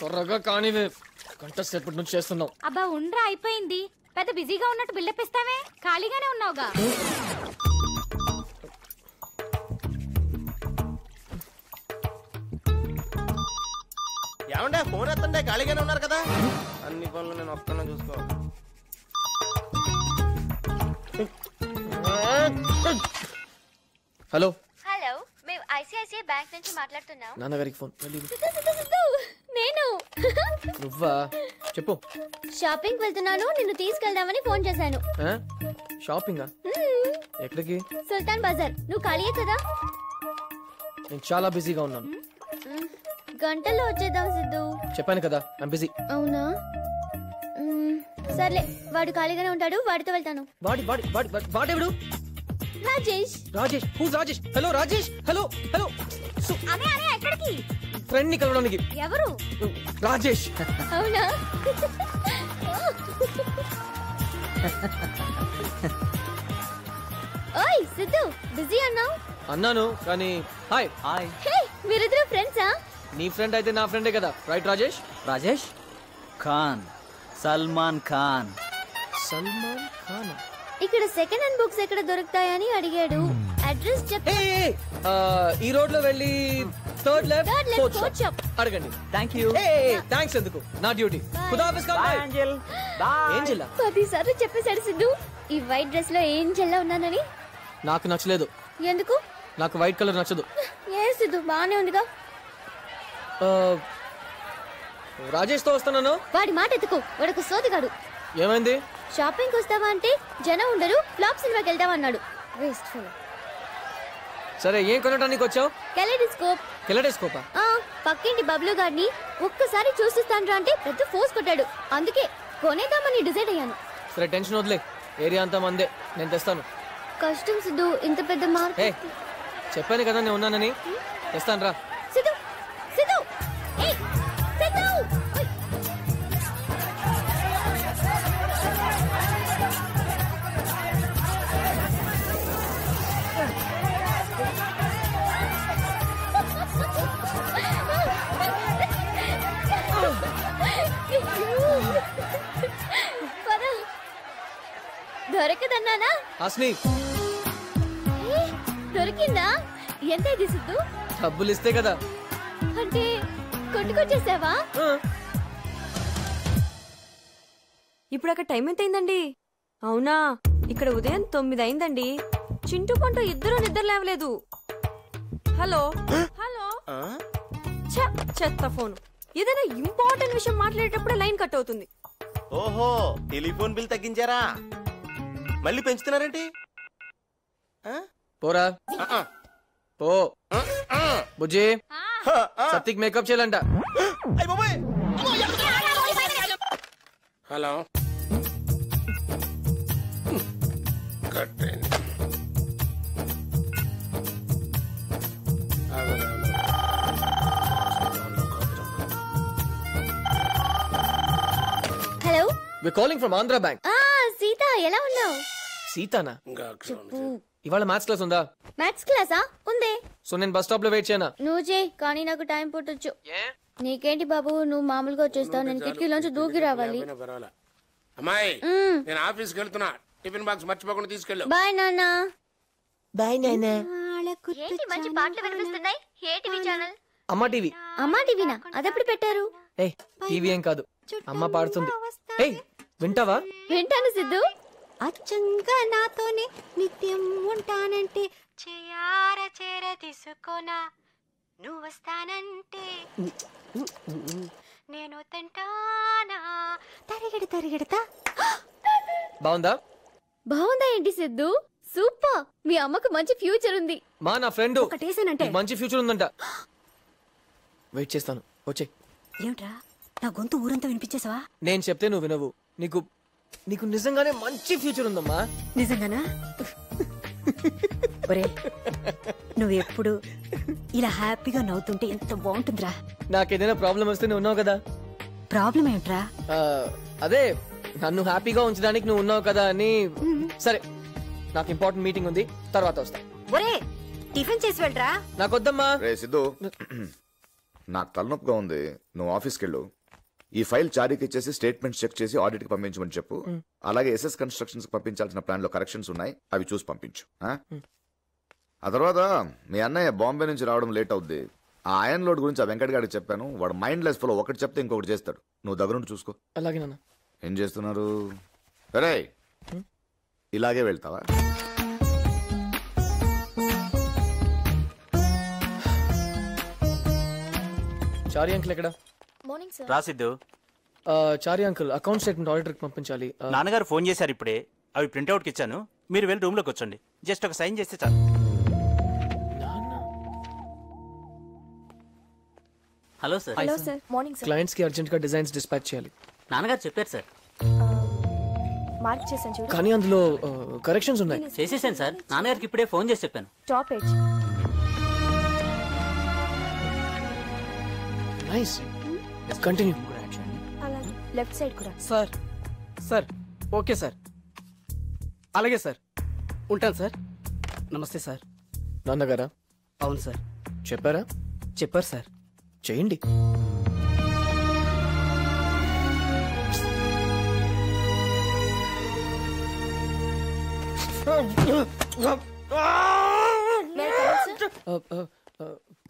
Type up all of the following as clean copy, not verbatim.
త్వరగా కానివే, గంట సేపటి నుంచి చేస్తున్నావు. అబ్బా ఉండ్రా, అయిపోయింది. పెద్ద బిజీగా ఉన్నట్టు బిల్డప్ ఇస్తావే, ఖాళీగానే ఉన్నావుగా. ఏమంటే ఫోన్ ఎత్తండి, ఖాళీగానే ఉన్నారు కదా. అన్ని పనులు నేను ఒక్కనే చూసుకో. హలో హలో, మేము ఐసిఐసిఐ బ్యాంక్ నుంచి మాట్లాడుతున్నాం. నాన్నగారికి ఫోన్. నేను నువ్వా? చెప్పు. షాపింగ్ వెళ్తున్నాను, నిన్ను తీసుకెళ్దామని ఫోన్ చేశాను. షాపింగా? ఎక్కడికి? సుల్తాన్ బజార్. నువ్వు ఖాళీయే కదా? నేను చాలా బిజీగా ఉన్నాను. గంటల్లో వచ్చేద్దాం సిద్ధు. చెప్పాను కదా, ఐమ్ బిజీ. అవునా? సర్లే, వాడు ఖాళీగానే ఉంటాడు, వాడితో వెళ్తాను. వాడెవడు? Rajesh. Rajesh? Who's Rajesh? Hello Rajesh. Hello hello. అనే అనే ఎక్కడికి? ఫ్రెండ్ ని కలవడానికి. ఎవరు? రాజేష్. అవునా? ఓయ్ సిద్ధు, బిజీ అన్నావు. అన్నాను కానీ. హాయ్. హాయ్. హే, మీరిద్దరు ఫ్రెండ్సా? నీ ఫ్రెండ్ అయితే నా ఫ్రెండే కదా, రైట్ రాజేష్? రాజేష్ ఖాన్, సల్మాన్ ఖాన్. సల్మాన్ ఖాన్. ఇక్కడ సెకండ్ హ్యాండ్ బుక్స్ ఎక్కడ దొరుకుతాయని అడిగాడు. అడ్రస్ చెప్పు. ఈ రోడ్ లో వెళ్ళి third left fourth fourth shop అడగండి. Thank you. థ్యాంక్స్ ఎందుకు, నా డ్యూటీ. ఖుదాఫిజ్. ఏంజెల్. ఏంజెలా? 10 సార్లు చెప్పేశాడు సిద్ధు ఈ వైట్ డ్రెస్ లో ఏం చెల్లా ఉన్నానని. నాకు నచ్చలేదు. ఎందుకు? నాకు వైట్ కలర్ నచ్చదు. ఏ సిద్ధు, బానే ఉందిగా. రాజేష్ తో వస్తున్నాను. వాడి మాట ఎత్తుకో, వాడొక సోదిగాడు. ఏమైంది? షాపింగ్ వస్తావా అంటే జనం ఉండరు, ఫ్లాప్ సినిమాకి వెళ్దామన్నాడు. Waste fellow. సరే, ఏం కొనడానికి వచ్చావు? కెలెడోస్కోప్. కెలెడోస్కోపా? పక్కింటి బబ్లు గారిని ఒక్కసారి చూసిస్తాను అంటే పెద్ద ఫోర్స్ కొట్టాడు, అందుకే కొనేద్దామని డిసైడ్ అయ్యాను. సరే, టెన్షన్ వదిలే, ఏరియా అంతా మందే, నేను తెస్తాను. కష్టం సిద్ధు, ఇంత పెద్ద మార్క్. చెప్పాను కదా నేను ఉన్నానని. తెస్తాను రా. సిద్ధు సిద్ధు, ఏయ్ సిద్ధు. దొరకదన్నానా? హాస్ని. దొరికిందా? ఎంత ఇది సిద్ధు? డబ్బులు ఇస్తే కదా. అంటే కొట్టుకొచ్చేసావా? ఇప్పుడు అక్కడ టైం ఎంత అయిందండి? అవునా, ఇక్కడ ఉదయం 9 అయిందండి. చింటూ పంటూ ఇద్దరు నిద్ర లేవలేదు. Hello hello. చెత్త ఫోన్. ఏదైనా ఇంపార్టెంట్ విషయం మాట్లాడేటప్పుడు లైన్ కట్ అవుతుంది. ఓహో, టెలిఫోన్ బిల్ తగ్గించారా? మళ్ళీ పెంచుతున్నారేంటి? పోరా పో. బుజ్జి, సత్తిక్ మేకప్ చేయాలంట. Hello. Hello. We calling from Andhra bank. Sita, ఎలా ఉన్నావు? సీతానా? చెప్పు. ఇవాళ మ్యాథ్స్ క్లాస్ ఉందా? మ్యాథ్స్ క్లాసా? ఉందే. సో నేను బస్ స్టాప్ లో వెయిట్ చేయనా? నువ్వు చేయి, కానీ నాకు టైం పుట్టొచ్చు. నీకేంటి బాబు, నువ్వు మామూలుగా వచ్చేస్తావు, నేను కిటికీలోంచి దూకి రావాలి. అమ్మాయి, నేను ఆఫీస్కి వెళ్తున్నా, టిఫిన్ బాక్స్ మర్చిపోకుండా తీసుకెళ్ళు. బాయ్ నాన్న. బాయ్ నాన్న. ఏంటి మంచి పాటలు వినిపిస్తున్నాయి? ఏ టీవీ ఛానల్? అమ్మ టీవీ. అమ్మా టీవీనా? అదెప్పుడు పెట్టారు? టీవీ ఏం కాదు, అమ్మ పాడుతుంది. వింటావా? వింటాను సిద్ధు. అచ్చంగా నాతోనే నిత్యం ఉంటానంటే చేయార చేర తీసుకోనా, నువ్వు వస్తానంటే నేను తింటానా, తరిగెడతా. బాగుందా? బాగుందా ఏంటి సిద్ధు? సూపర్. మీ అమ్మకు మంచి ఫ్యూచర్ ఉంది. మా నా ఫ్రెండ్ ఒకటేసానంటే మంచి ఫ్యూచర్ ఉందంట. వెయిట్ చేస్తాను, వచ్చే. ఏమిట్రా, నా గొంతు ఊరంతా వినిపించేసావా? నేను చెప్తే నువ్వు వినవు. నీకు నిజంగానే మంచి ఫ్యూచర్ ఉందమ్మా. నిజంగానా? ఒరే, నువ్వు ఎప్పుడు ఇలా హ్యాపీగా నవ్వుతుంటే ఎంత బాగుంటుందిరా. నాకేదైనా ప్రాబ్లం వస్తే నువ్వు ఉన్నావు కదా. ప్రాబ్లం ఏమిట్రా? అదే, నన్ను హ్యాపీగా ఉంచడానికి నువ్వు ఉన్నావు కదా అని. సరే, నాకు ఇంపార్టెంట్ మీటింగ్ ఉంది, తర్వాత వస్తా. ఒరే, టిఫిన్ చేసి వెళ్ళరా. నాకొద్దమ్మా. రే సిద్ధు, నాకు తలనొప్పిగా ఉంది, నువ్వు ఆఫీస్కి వెళ్ళు. ఈ ఫైల్ చారీకి ఇచ్చేసి స్టేట్మెంట్స్ చెక్ చేసి ఆడిట్ కి పంపించమని చెప్పు. అలాగే ఎస్ఎస్ కన్స్ట్రక్షన్స్ పంపించాల్సిన ప్లాన్ లో కరెక్షన్స్ ఉన్నాయి, అవి చూసి పంపించు. ఆ తర్వాత మీ అన్నయ్య బాంబే నుంచి రావడం లేట్ అవుద్ది. ఆ ఐరన్ లోడ్ గురించి ఆ వెంకట్ గారికి చెప్పాను. వాడు మైండ్ లెస్ ఫలో, ఒకటి చెప్తే ఇంకొకటి చేస్తాడు. నువ్వు దగ్గరుండి చూసుకో. అలాగే నాన్న. ఏం చేస్తున్నారు? సరే ఇలాగే వెళ్తావా? చారి అంకుల్ ఎక్కడ? Morning sir. రాసిద్దు. Chari uncle account statement auditor కి పంపించాలి. నాన్నగారు ఫోన్ చేశారు ఇప్పుడే, అవి ప్రింట్అవుట్కి ఇచ్చాను. మీరు వెళ్ళి రూమ్ లోకి వచ్చండి, జస్ట్ ఒక సైన్ చేస్తే చాలు. Hello sir. Hello sir. Morning sir. Clients కి అర్జెంట్ గా డిజైన్స్ డిస్పాచ్ చేయాలి. నాన్నగారు చెప్పారు సార్. మార్క్ చేశాను చూడు. కానీ అందులో కరెక్షన్స్ ఉన్నాయి. చేసేసాను సార్, నాన్నగారికి ఇప్పుడే ఫోన్ చేసి చెప్పాను. Top edge. నైస్. కంటిన్యూ. అలాగే లెఫ్ట్ సైడ్ కూడా. సార్ సార్ ఓకే సార్, అలాగే సార్, ఉంటాను సార్. నమస్తే సార్. నాన్నగారా? అవును సార్. చెప్పారా? చెప్పారు సార్. చేయండి.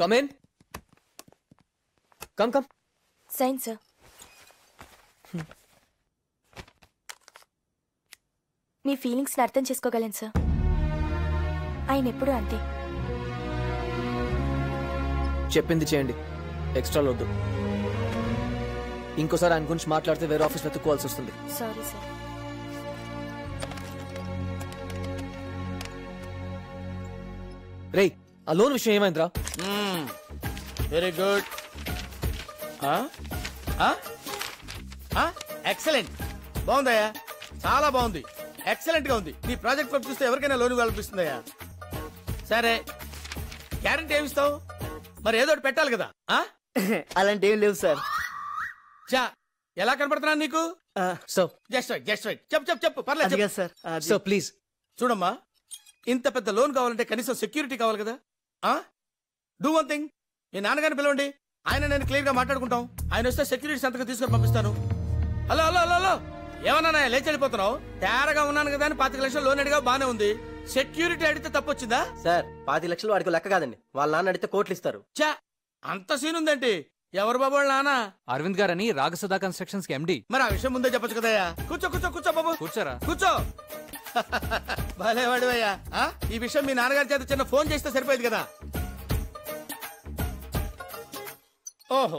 Come in. Come come. Sign sir. మీ ఫీలింగ్స్ ని అర్థం చేసుకోగలను సార్. ఆయన ఎప్పుడు అంతే. చెప్పింది చేయండి, ఎక్స్ట్రా వద్దు. ఇంకోసారి ఆయన గురించి మాట్లాడితే వేరే ఆఫీస్ వెతుక్కోవాల్సి వస్తుంది. Sorry sir. రేయ్, ఆ లోన్ విషయం ఏమైందిరా? Very good. ఎక్సలెంట్. బాగుందయ్యా, చాలా బాగుంది. ఎక్సలెంట్ గా ఉంది. నీ ప్రాజెక్ట్ వర్క్ చూస్తే ఎవరికైనా లోన్ కల్పిస్తుందయ్యా. సరే, గ్యారంటీ ఏమిస్తావు? మరి ఏదో ఒకటి పెట్టాలి కదా. అలాంటి ఏం లేవు సార్. చా, ఎలా కనపడుతున్నాను నీకు? Sir just right, just right. చెప్పు చెప్పు, పర్లేదు సార్. Sir please. చూడమ్మా, ఇంత పెద్ద లోన్ కావాలంటే కనీసం సెక్యూరిటీ కావాలి కదా. డూ వన్ థింగ్, మీ నాన్నగారిని పిలవండి. ఆయన నేను క్లియర్ గా మాట్లాడుకుంటాం. ఆయన వస్తే సెక్యూరిటీ సంతకం తీసుకొని పంపిస్తాను. హలో హలో హలో హలో, ఏమన్నా లేచి వెళ్ళిపోతున్నావు? తేరగా ఉన్నాను కదా అని 25 లక్షలు లోన్ అడిగా, బానే ఉంది. సెక్యూరిటీ అడిగితే తప్పొచ్చిందా? సార్ 25 లక్షలు వాడికి లెక్క కాదండి, వాళ్ళ నాన్న అడిగితే కోట్లు ఇస్తారు. చా, అంత సీన్ ఉందంటే ఎవరు బాబు వాళ్ళ నాన్న? అరవింద్ గారని రాగసుధా కన్స్ట్రక్షన్స్ కి ఎండి. మరి ఆ విషయం ముందే చెప్పొచ్చు కదయ్యా. కూర్చో కూర్చో కూర్చో బాబు, కూర్చోరా. కూర్చో. భలేవాడు అయ్యా. ఈ విషయం మీ నాన్నగారి చేత చిన్న ఫోన్ చేస్తే సరిపోయేది కదా. ఓహో,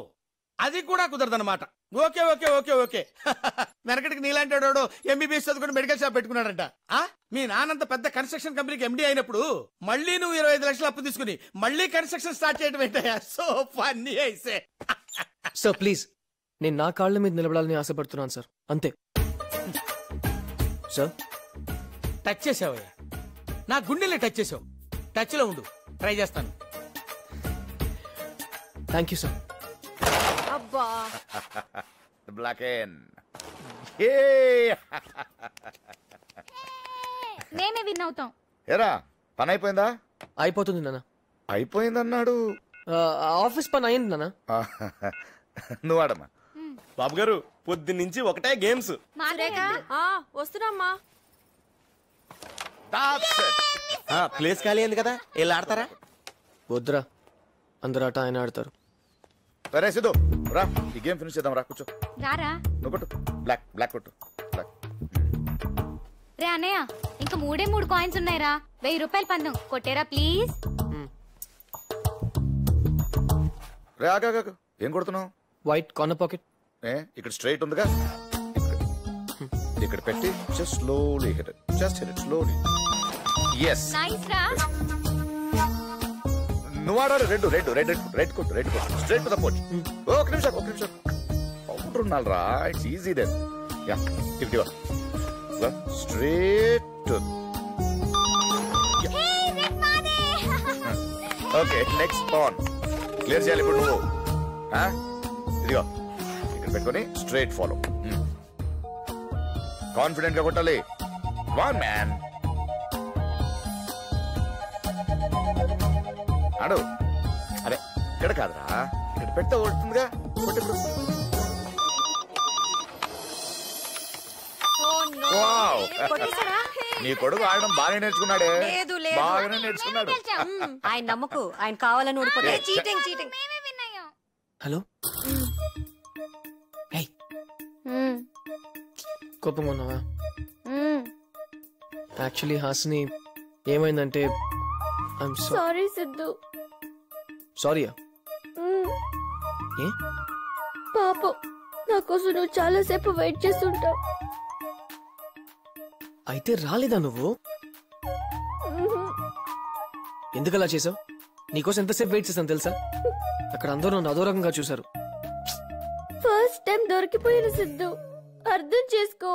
అది కూడా కుదరదన్నమాట. Okay okay okay okay. వెనకటికి నీలాంటి వాడు ఎంబీబీఎస్ చదువుకుని మెడికల్ షాప్ పెట్టుకున్నాడంట. మీ నాన్నంత పెద్ద కన్స్ట్రక్షన్ కంపెనీకి ఎండీ అయినప్పుడు మళ్ళీ నువ్వు 25 లక్షలు అప్పు తీసుకుని మళ్ళీ కన్స్ట్రక్షన్ స్టార్ట్ చేయడం ఏంటయ్యా? సో ఫన్నీ అయితే. సార్ ప్లీజ్, నేను నా కాళ్ళ మీద నిలబడాలని ఆశపడుతున్నాను సార్, అంతే. సార్ టచ్ చేసావయ్యా, నా గుండెలే టచ్ చేసావు. టచ్ లో ఉండు, ట్రై చేస్తాను. Thank you sir. అబ్బా, బ్లాక్ ఎన్. మేమే విన్ అవుతాం. ఏరా, పని అయిపోయిందా? అయిపోతుంది నాన్న. అయిపోయిందన్నాడు. ఆఫీస్ పని అయింది నాన్న. నువ్వు ఆడమ్మా. బాబు గారు, పొద్దున్నుంచి ఒకటే గేమ్స్. వస్తున్నామ్మా. ప్లేస్ ఖాళీ అయింది కదా, వెళ్ళి ఆడతారా? వద్దురా, అందరు ఆట ఆయన ఆడతారు. సరే సిద్ధు రా, ఈ గేమ్ ఫినిష్ చేద్దాం. రా కూర్చో. రారా. నువ్వు కొట్టు, బ్లాక్ బ్లాక్ కొట్టు. బ్లాక్. రే అన్నయ్య, ఇంకా 3 కాయిన్స్ ఉన్నాయిరా. 1000 రూపాయలు పందెం కొట్టేరా ప్లీజ్. రే ఆగా, ఏం కొడుతున్నావు? White corner pocket. ఇక్కడ స్ట్రైట్ ఉందిగా, ఇక్కడ పెట్టి just slowly hit it. Just hit it slowly. yes nice రా. నువ్వు ఆడాలి. రెడ్ రెడ్ రెడ్ రెడ్ కొట్టు, రెడ్ కొట్టు. Straight to the pouch. ఒక నిమిషం పౌడర్ ఉండాలిరా. It's easy then. Yeah, if straight to. Okay, next pawn clear చేయాలి ఇప్పుడు నువ్వు. ఇదిగో ఇక్కడ పెట్టుకొని స్ట్రైట్ ఫాలో. కాన్ఫిడెంట్ గా కొట్టాలి. వన్ మ్యాన్ ఆడు. అరే ఇక్కడ కాదురా, పెడితే వస్తుందిగా. వావ్. నీ కొడుకు ఆడడం బాగానే నేర్చుకున్నాడే. బాగానే నేర్చుకున్నాడు. ఆయన నమ్మకు, ఆయన కావాలని ఊడిపోతే చీటింగ్ చీటింగ్. హలో, కోపంగా ఉన్నావా? యాక్చువల్లీ హాసిని ఏమైందంటే సారీ సిద్ధు. సారీయా? ఏ పాపం, నా కోసం నువ్వు చాలా సేపు వెయిట్ చేస్తుంటావు. అయితే రాలేదా నువ్వు? ఎందుకు అలా చేసావు? నీకోసం ఎంతసేపు వెయిట్ చేశాను తెలుసా? అక్కడ అందరూ నన్ను అదో రకంగా చూశారు. ఫస్ట్ టైం దొరికిపోయిన సిద్ధు, అర్థం చేసుకో.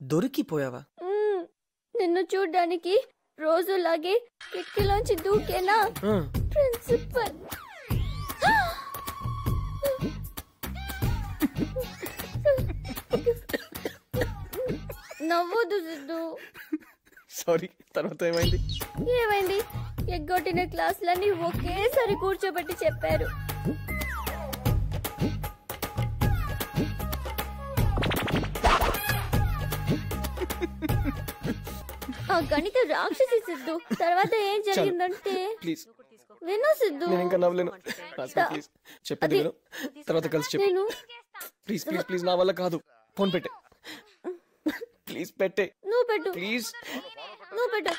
దొరికిపోయావా? నిన్ను చూడ్డానికి రోజులాగే కిటికీలోంచి దూకేనా ప్రిన్సిపల్. నవ్వొద్దు సిద్ధు. సారీ. తర్వాత ఏమైంది? ఏమైంది? ఎగ్గొట్టిన క్లాసులన్నీ ఒకేసారి కూర్చోబెట్టి చెప్పారు. ఆ గణిత రాక్షసి సిద్ధు. తర్వాత ఏం జరిగిందంటే ప్లీజ్ విను సిద్ధు. నేను ఇంకా నవ్వలేను. ప్లీజ్ చెప్పేది విను, తర్వాత కలిసి చెప్పు. నేను ప్లీజ్ ప్లీజ్ ప్లీజ్, నా వల్ల కాదు. ఫోన్ పెట్టే ప్లీజ్. పెట్టే. నువ్వు పెట్టు ప్లీజ్. నువ్వు పెట్టు.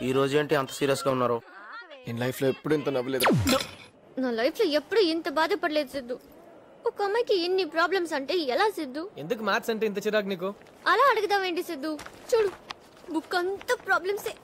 ఈ రోజు ఏంటి అంత సీరియస్ గా ఉన్నారు? నేను లైఫ్ లో ఎప్పుడు ఇంత నవ్వలేదు. నా లైఫ్ లో ఎప్పుడు ఇంత బాధపడలేదు సిద్ధు. ఒక అమ్మాయికి ఇన్ని ప్రాబ్లమ్స్ అంటే ఎలా సిద్ధు? ఎందుకు మ్యాథ్స్ అంటే ఇంత చిరాకు నీకు? అలా అడుగుదామేంటి సిద్ధు? చూడు, బుక్ అంతా ప్రాబ్లమ్సే.